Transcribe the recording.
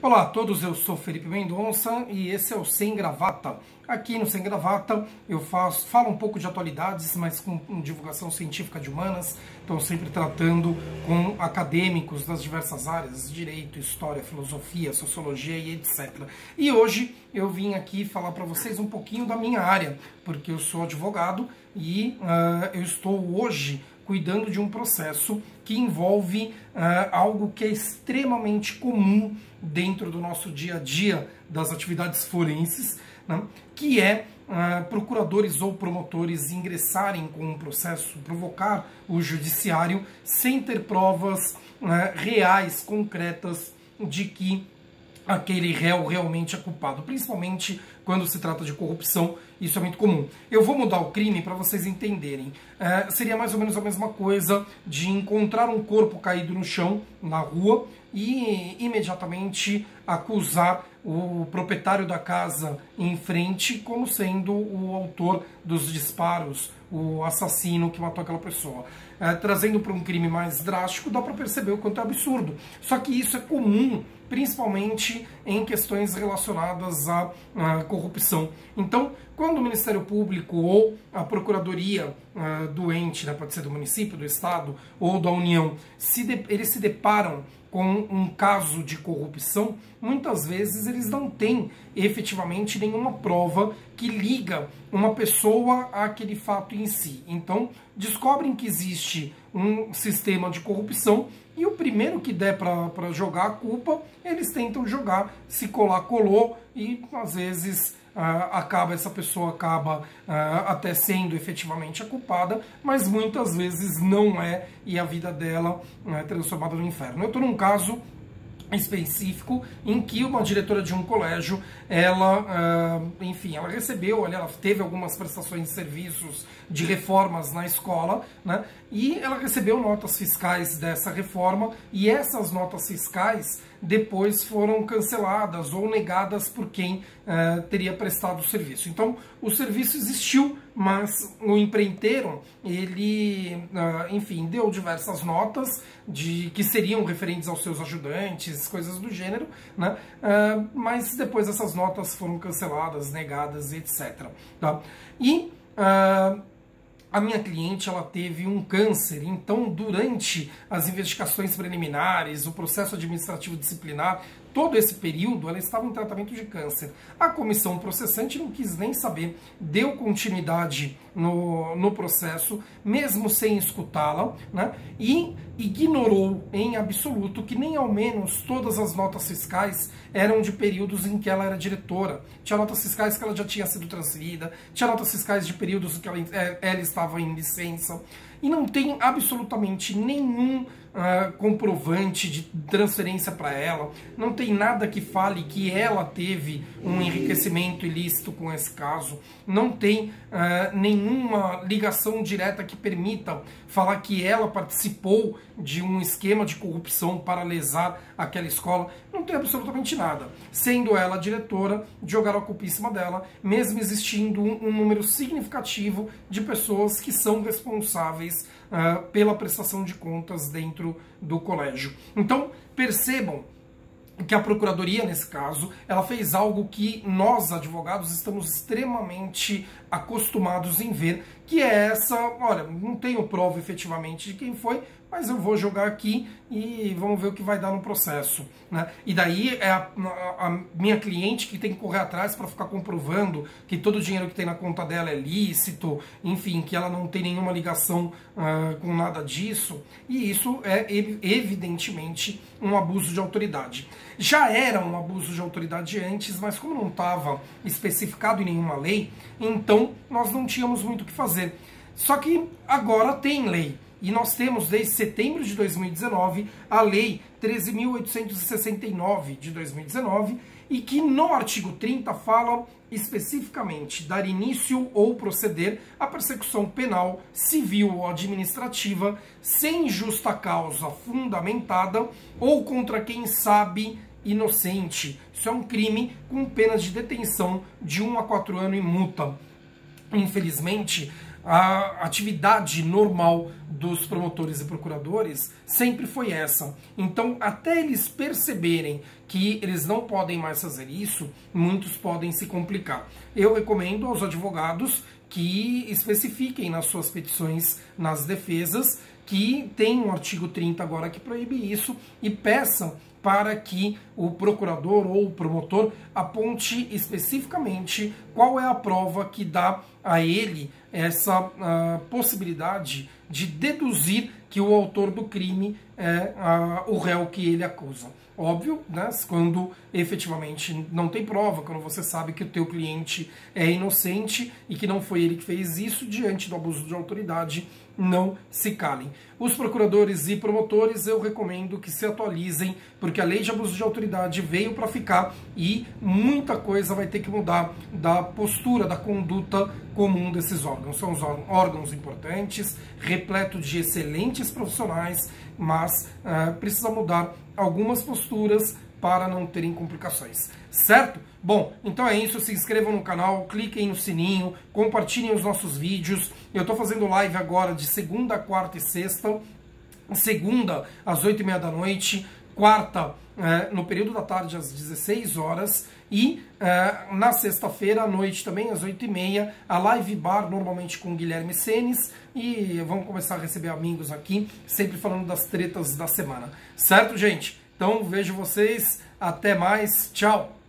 Olá a todos, eu sou Felipe Mendonça e esse é o Sem Gravata. Aqui no Sem Gravata eu falo um pouco de atualidades, mas com divulgação científica de humanas, então sempre tratando com acadêmicos das diversas áreas, direito, história, filosofia, sociologia e etc. E hoje eu vim aqui falar para vocês um pouquinho da minha área, porque eu sou advogado e eu estou hoje cuidando de um processo que envolve algo que é extremamente comum dentro do nosso dia a dia das atividades forenses, né, que é procuradores ou promotores ingressarem com um processo, provocar o judiciário sem ter provas reais, concretas, de que aquele réu realmente é culpado, principalmente quando se trata de corrupção. Isso é muito comum. Eu vou mudar o crime para vocês entenderem. Seria mais ou menos a mesma coisa de encontrar um corpo caído no chão, na rua, e imediatamente acusar o proprietário da casa em frente como sendo o autor dos disparos, o assassino que matou aquela pessoa. Trazendo para um crime mais drástico, dá para perceber o quanto é absurdo. Só que isso é comum, principalmente em questões relacionadas à corrupção. Então, quando o Ministério Público ou a Procuradoria do ente, né, pode ser do município, do Estado ou da União, eles se deparam com um caso de corrupção, muitas vezes eles não têm efetivamente nenhuma prova que liga uma pessoa àquele fato em si. Então, descobrem que existe um sistema de corrupção e o primeiro que der para jogar a culpa, eles tentam jogar, se colar, colou, e às vezes essa pessoa acaba até sendo efetivamente a culpada, mas muitas vezes não é, e a vida dela é transformada no inferno. Eu estou num caso específico em que uma diretora de um colégio, ela recebeu, ela teve algumas prestações de serviços de reformas na escola, né, e ela recebeu notas fiscais dessa reforma, e essas notas fiscais depois foram canceladas ou negadas por quem teria prestado o serviço. Então, o serviço existiu, mas o empreiteiro, ele, deu diversas notas que seriam referentes aos seus ajudantes, coisas do gênero, né? Mas depois essas notas foram canceladas, negadas, etc. Tá? E a minha cliente, ela teve um câncer, então durante as investigações preliminares, o processo administrativo disciplinar, todo esse período ela estava em tratamento de câncer. A comissão processante não quis nem saber, deu continuidade no processo, mesmo sem escutá-la, né? E ignorou em absoluto que nem ao menos todas as notas fiscais eram de períodos em que ela era diretora. Tinha notas fiscais que ela já tinha sido transferida, tinha notas fiscais de períodos em que ela estava em licença, e não tem absolutamente nenhum comprovante de transferência para ela, não tem nada que fale que ela teve um enriquecimento ilícito com esse caso, não tem nenhuma ligação direta que permita falar que ela participou de um esquema de corrupção para lesar aquela escola, não tem absolutamente nada. Sendo ela a diretora, jogaram a culpa em cima dela, mesmo existindo um número significativo de pessoas que são responsáveis pela prestação de contas dentro do colégio. Então, percebam que a Procuradoria, nesse caso, ela fez algo que nós, advogados, estamos extremamente acostumados em ver, que é essa, olha, não tenho prova efetivamente de quem foi, mas eu vou jogar aqui e vamos ver o que vai dar no processo, né? E daí é a minha cliente que tem que correr atrás para ficar comprovando que todo o dinheiro que tem na conta dela é lícito, enfim, que ela não tem nenhuma ligação com nada disso, e isso é evidentemente um abuso de autoridade. Já era um abuso de autoridade antes, mas como não estava especificado em nenhuma lei, então nós não tínhamos muito o que fazer. Só que agora tem lei. E nós temos, desde setembro de 2019, a Lei 13.869 de 2019, e que no artigo 30 fala especificamente dar início ou proceder à persecução penal, civil ou administrativa, sem justa causa fundamentada ou contra quem sabe inocente. Isso é um crime com penas de detenção de 1 a 4 anos e multa. Infelizmente, A atividade normal dos promotores e procuradores sempre foi essa. Então, até eles perceberem que eles não podem mais fazer isso, muitos podem se complicar. Eu recomendo aos advogados que especifiquem nas suas petições, nas defesas, que tem um artigo 30 agora que proíbe isso, e peçam para que o procurador ou o promotor aponte especificamente qual é a prova que dá a ele essa possibilidade de deduzir que o autor do crime é o réu que ele acusa. Óbvio, né, quando efetivamente não tem prova, quando você sabe que o teu cliente é inocente e que não foi ele que fez isso, diante do abuso de autoridade, não se calem. Os procuradores e promotores eu recomendo que se atualizem, porque a lei de abuso de autoridade veio para ficar e muita coisa vai ter que mudar da postura, da conduta comum desses órgãos. São os órgãos importantes, repleto de excelentes profissionais, mas precisa mudar algumas posturas para não terem complicações, certo? Bom, então é isso, se inscrevam no canal, cliquem no sininho, compartilhem os nossos vídeos. Eu estou fazendo live agora de segunda, quarta e sexta, segunda às 8h30 da noite, quarta no período da tarde às 16 horas e na sexta-feira à noite também às 8h30, a live bar normalmente com Guilherme Senes, e vamos começar a receber amigos aqui, sempre falando das tretas da semana, certo, gente? Então vejo vocês, até mais, tchau!